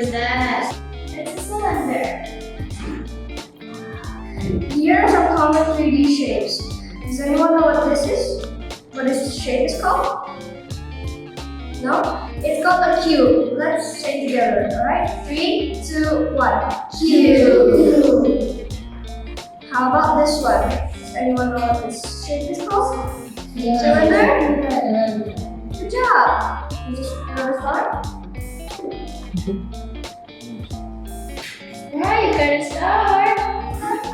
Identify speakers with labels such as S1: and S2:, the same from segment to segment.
S1: is that?
S2: It's a cylinder. Here are some common 3D shapes. Does anyone know what this is? What this shape is called? No? It's called a cube. Let's say together, alright? 3, 2, 1. Cube. How about this one? Does anyone know what this shape is called? Cylinder? Good job. You just another start?
S1: Yeah, you gotta start.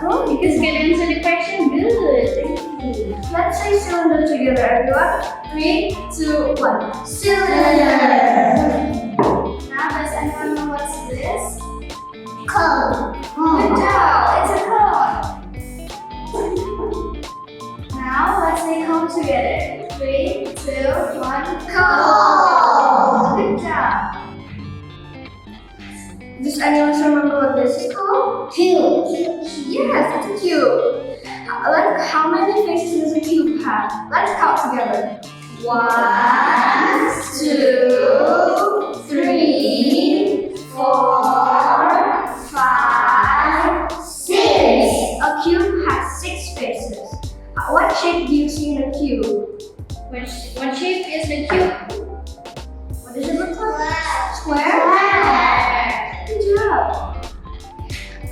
S2: Go.
S1: You can get into the question. Good. Thank you.
S2: Let's say cylinder together, everyone. 3, 2, 1. Cylinder. Now, does anyone know what's this? Cone. Good job. It's a cone. Now, let's say cone together. 3, 2, 1. Cone. Good job. Does anyone still remember what this is called? Cube. Yes, it's a cube. How many faces does a cube have? Let's count together. 1, 2, 3, 4, 5, 6. A cube has 6 faces. What shape do you see in a cube?
S1: What shape is the cube?
S2: What does it look like? Square? Good job.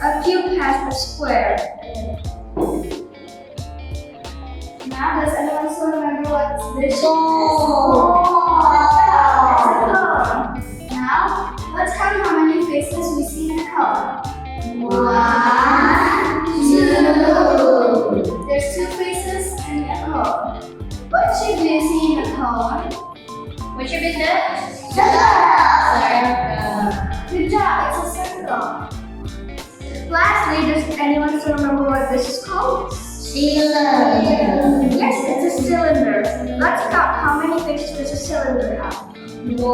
S2: A cube has a square. Now, does anyone still remember what this is? Now, let's count how many faces we see in a cone. 1, 2. There's 2 faces in a cone. What shape do you see in a cone?
S1: What shape is that?
S2: Circle. Good job, it's a circle. Lastly, does anyone still remember what this is called?
S1: Cylinder.
S2: Yes, it's a cylinder. Let's count how many faces does a cylinder have. 1, 2,